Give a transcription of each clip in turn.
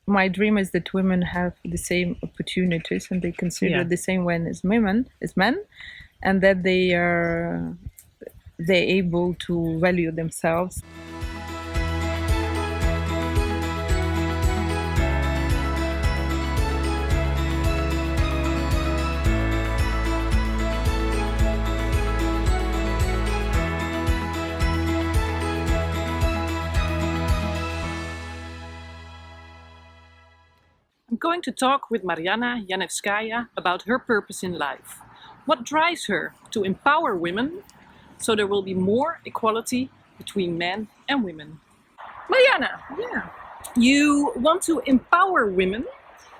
my dream is that women have the same opportunities and they consider the same way as men, and that they're able to value themselves. I'm going to talk with Marianna Yanovskaya about her purpose in life. What drives her to empower women so there will be more equality between men and women? Marianna, Yeah. you want to empower women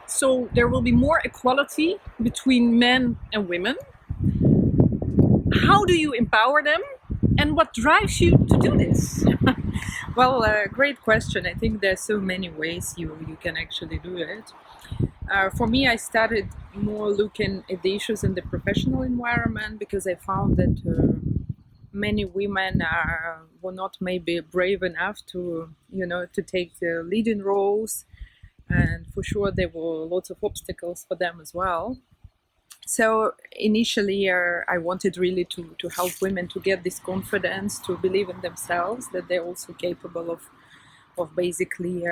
so there will be more equality between men and women. How do you empower them and what drives you to do this? Well, great question. I think there's so many ways you can actually do it. For me, I started more looking at the issues in the professional environment because I found that many women were not maybe brave enough to take the leading roles, and for sure there were lots of obstacles for them as well. So initially, I wanted really to help women to get this confidence, to believe in themselves, that they're also capable of basically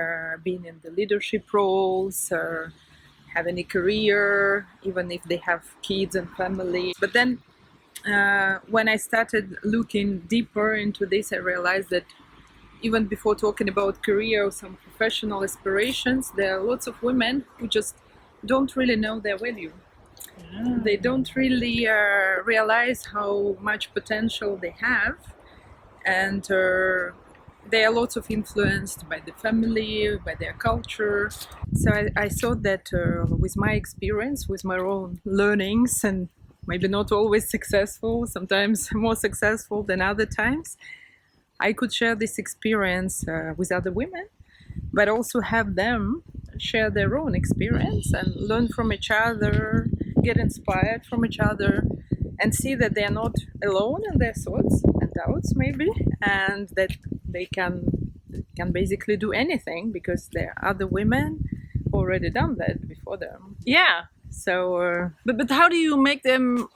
being in the leadership roles, having a career, even if they have kids and family. But then when I started looking deeper into this, I realized that even before talking about career or some professional aspirations, there are lots of women who just don't really know their value. They don't really realize how much potential they have, and they are lots of influenced by the family, by their culture. So I thought that with my experience, with my own learnings, and maybe not always successful, sometimes more successful than other times, I could share this experience with other women, but also have them share their own experience and learn from each other, get inspired from each other, and see that they are not alone in their thoughts and doubts maybe, and that they can basically do anything because there are other women who already done that before them. Yeah, So but how do you make them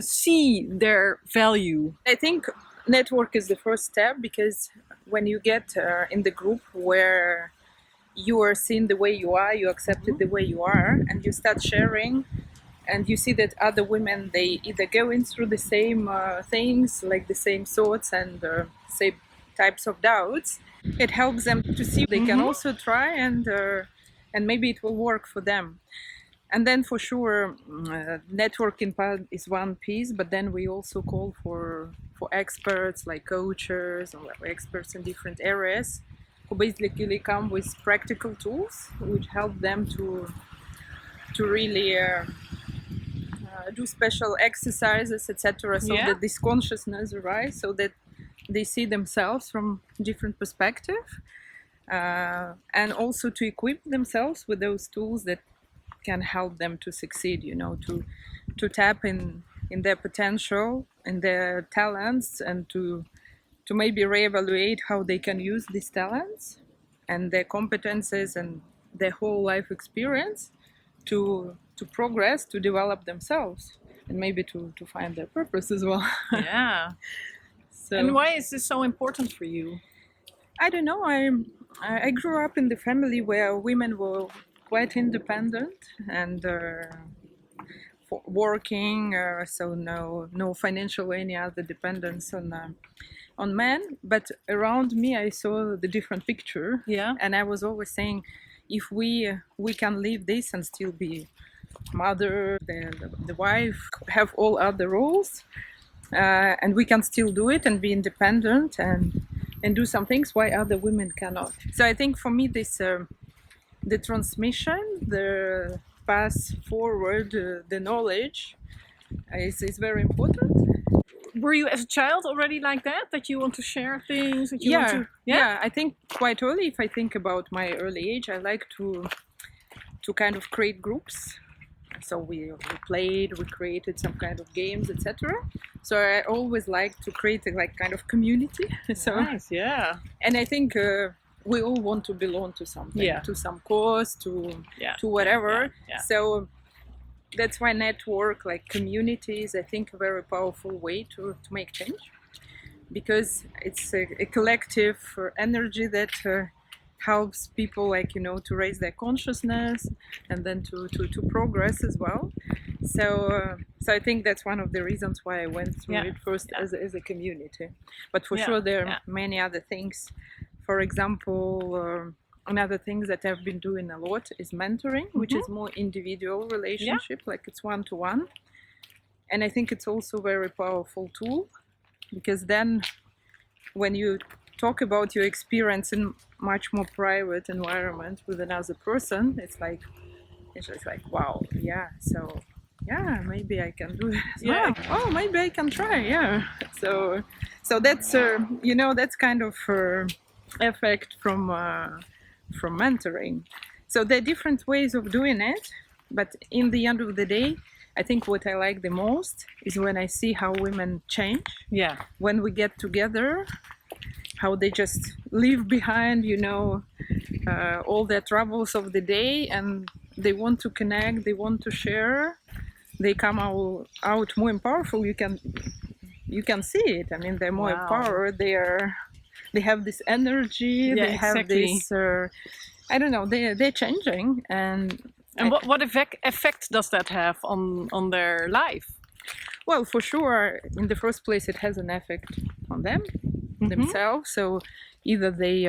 see their value? I think network is the first step, because when you get in the group where you are seen the way you are, you accepted the way you are, and you start sharing, and you see that other women, they either going through the same things, like the same thoughts and same types of doubts, it helps them to see they can also try, and maybe it will work for them. And then for sure, networking part is one piece, but then we also call for experts like coaches or experts in different areas who basically come with practical tools which help them to really do special exercises, etc., so that this consciousness arises, so that they see themselves from different perspective, and also to equip themselves with those tools that can help them to succeed, to tap in their potential and their talents, and to maybe reevaluate how they can use these talents and their competences and their whole life experience to progress, to develop themselves, and maybe to find their purpose as well. Yeah. So, And why is this so important for you? I don't know. I grew up in the family where women were quite independent and working, so no financial or any other dependence on men. But around me, I saw the different picture. Yeah. And I was always saying, if we can live this and still be mother, the wife, have all other roles, and we can still do it and be independent and do some things why other women cannot. So I think for me, this the transmission, the pass forward, the knowledge is very important. Were you as a child already like that you want to share things, that you want to... Yeah, I think quite early. If I think about my early age, I like to kind of create groups. So we played, we created some kind of games, etc. So I always like to create a kind of community. So Nice, yeah. and I think we all want to belong to something, Yeah. to some cause, Yeah. to whatever. Yeah. So that's why network, like communities, I think a very powerful way to make change, because it's a collective energy that helps people, like, to raise their consciousness and then to progress as well. So I think that's one of the reasons why I went through it first as a community. But for sure there are many other things. For example, another thing that I've been doing a lot is mentoring, which is more individual relationship, like it's one-to-one. And I think it's also a very powerful tool, because then when you talk about your experience in much more private environment with another person, it's just like, wow, yeah, so yeah, maybe I can do it as well. Oh, maybe I can try, yeah. So that's that's kind of effect from mentoring. So there are different ways of doing it, but in the end of the day, I think what I like the most is when I see how women change. Yeah. When we get together, how they just leave behind, all their troubles of the day, and they want to connect, they want to share. They come out more powerful. You can see it. I mean, they're more empowered. They have this energy. They have this. I don't know. They're changing, and what effect does that have on their life? Well, for sure, in the first place, it has an effect on them themselves. So either they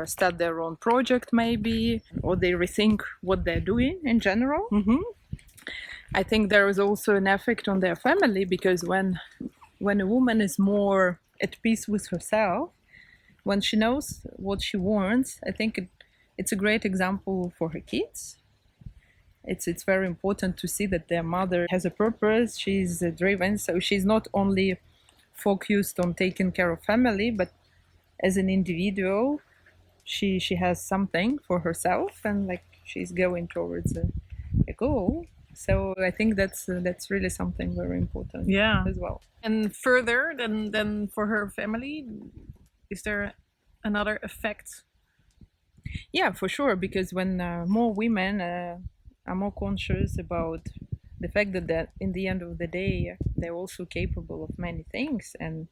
start their own project, maybe, or they rethink what they're doing in general. I think there is also an effect on their family, because when a woman is more at peace with herself, when she knows what she wants, I think it's a great example for her kids. It's very important to see that their mother has a purpose. She's driven, so she's not only focused on taking care of family, but as an individual, she has something for herself, and like she's going towards a goal. So I think that's really something very important as well. And further than for her family, is there another effect? Yeah, for sure, because when more women are more conscious about the fact that in the end of the day they're also capable of many things, and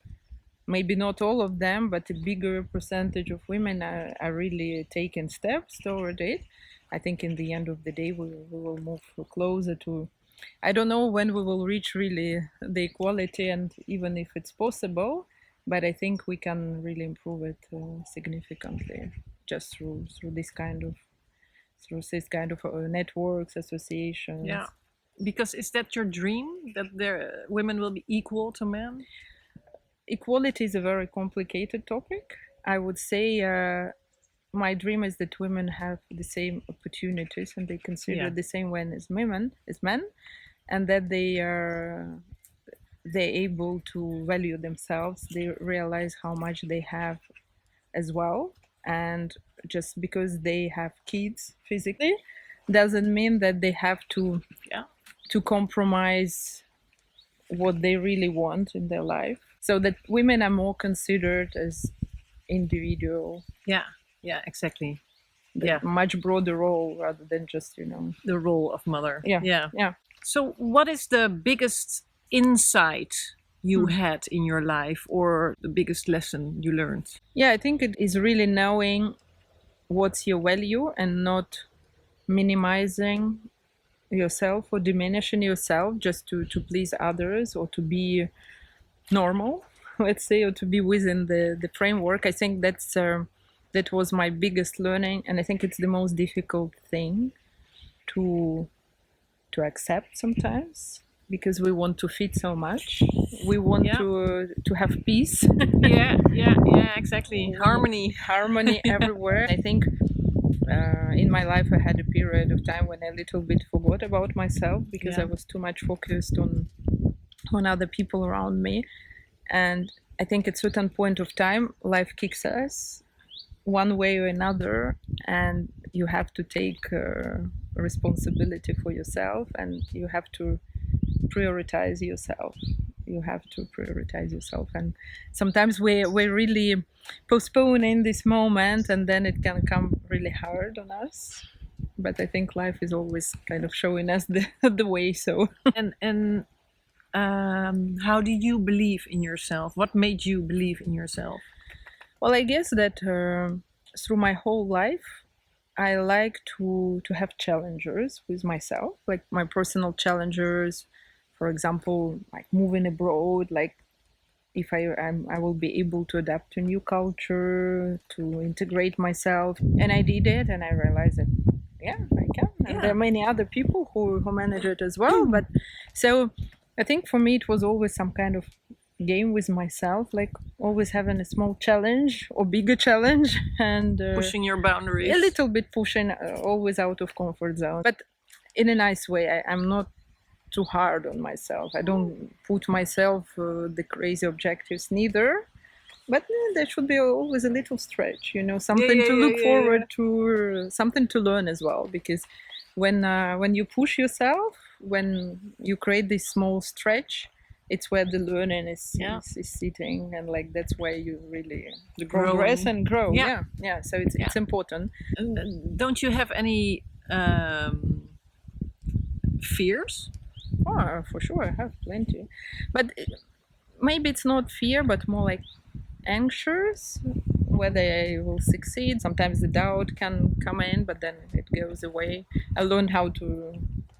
maybe not all of them, but a bigger percentage of women are really taking steps toward it. I think in the end of the day we will move closer to, I don't know when we will reach really the equality, and even if it's possible, but I think we can really improve it significantly just through this kind of networks, associations. Yeah, because is that your dream, that there women will be equal to men? Equality is a very complicated topic. I would say my dream is that women have the same opportunities and they consider the same way as men, and that they're able to value themselves. They realize how much they have as well, and just because they have kids physically doesn't mean that they have to compromise what they really want in their life. So that women are more considered as individual. Yeah, exactly. Much broader role rather than just the role of mother. Yeah. So what is the biggest insight you had in your life, or the biggest lesson you learned? Yeah, I think it is really knowing what's your value and not minimizing yourself or diminishing yourself just to please others or to be normal, let's say, or to be within the framework. I think that was my biggest learning, and I think it's the most difficult thing to accept sometimes, because we want to fit so much. We want to have peace. yeah, exactly. Harmony everywhere. I think in my life I had a period of time when I a little bit forgot about myself, because I was too much focused on other people around me. And I think at certain point of time life kicks us one way or another, and you have to take responsibility for yourself, and you have to prioritize yourself. you have to prioritize yourself. And sometimes we're really postponing this moment, and then it can come really hard on us. But I think life is always kind of showing us the way. So And how do you believe in yourself? What made you believe in yourself? well, I guess that through my whole life, I like to have challengers with myself, like my personal challengers. For example, like moving abroad, like if I will be able to adapt to new culture, to integrate myself, and I did it, and I realized that yeah, I can. And there are many other people who manage it as well. But so I think for me it was always some kind of game with myself, like always having a small challenge or bigger challenge, and Pushing your boundaries. a little bit pushing, always out of comfort zone, but in a nice way. I'm not too hard on myself. I don't put myself the crazy objectives neither. But there should be always a little stretch, something to look forward to, something to learn as well. Because when you push yourself, when you create this small stretch, it's where the learning is sitting, and like that's where you really progress and grow. Yeah. So it's important. Don't you have any fears? Oh, for sure, I have plenty, but maybe it's not fear, but more like anxious whether I will succeed. Sometimes the doubt can come in, but then it goes away. I learned how to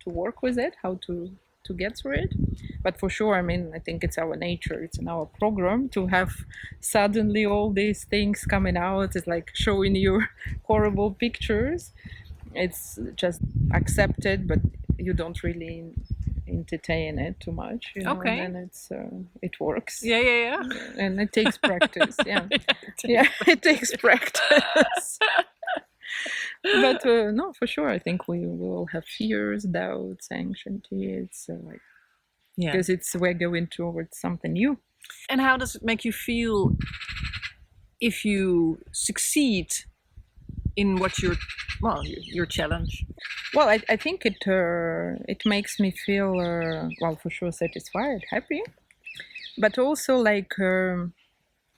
work with it, how to get through it. But for sure, I mean, I think it's our nature, it's in our program to have suddenly all these things coming out. It's like showing you horrible pictures. It's just accepted, but you don't really entertain it too much, Okay. and then it works. Yeah. And it takes practice. It takes practice. But no, for sure, I think we will have fears, doubts, anxiety. It's like because we're going towards something new. And how does it make you feel if you succeed in what your challenge? Well, I think it makes me feel well, for sure, satisfied, happy, but also like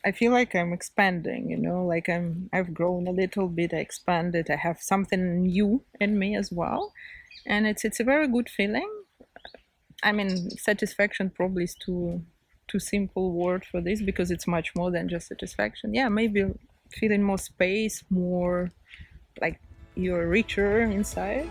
I feel like I'm expanding. Like I've grown a little bit, I expanded, I have something new in me as well, and it's a very good feeling. I mean, satisfaction probably is too simple word for this, because it's much more than just satisfaction. Yeah, maybe feeling more space, more like you're richer inside.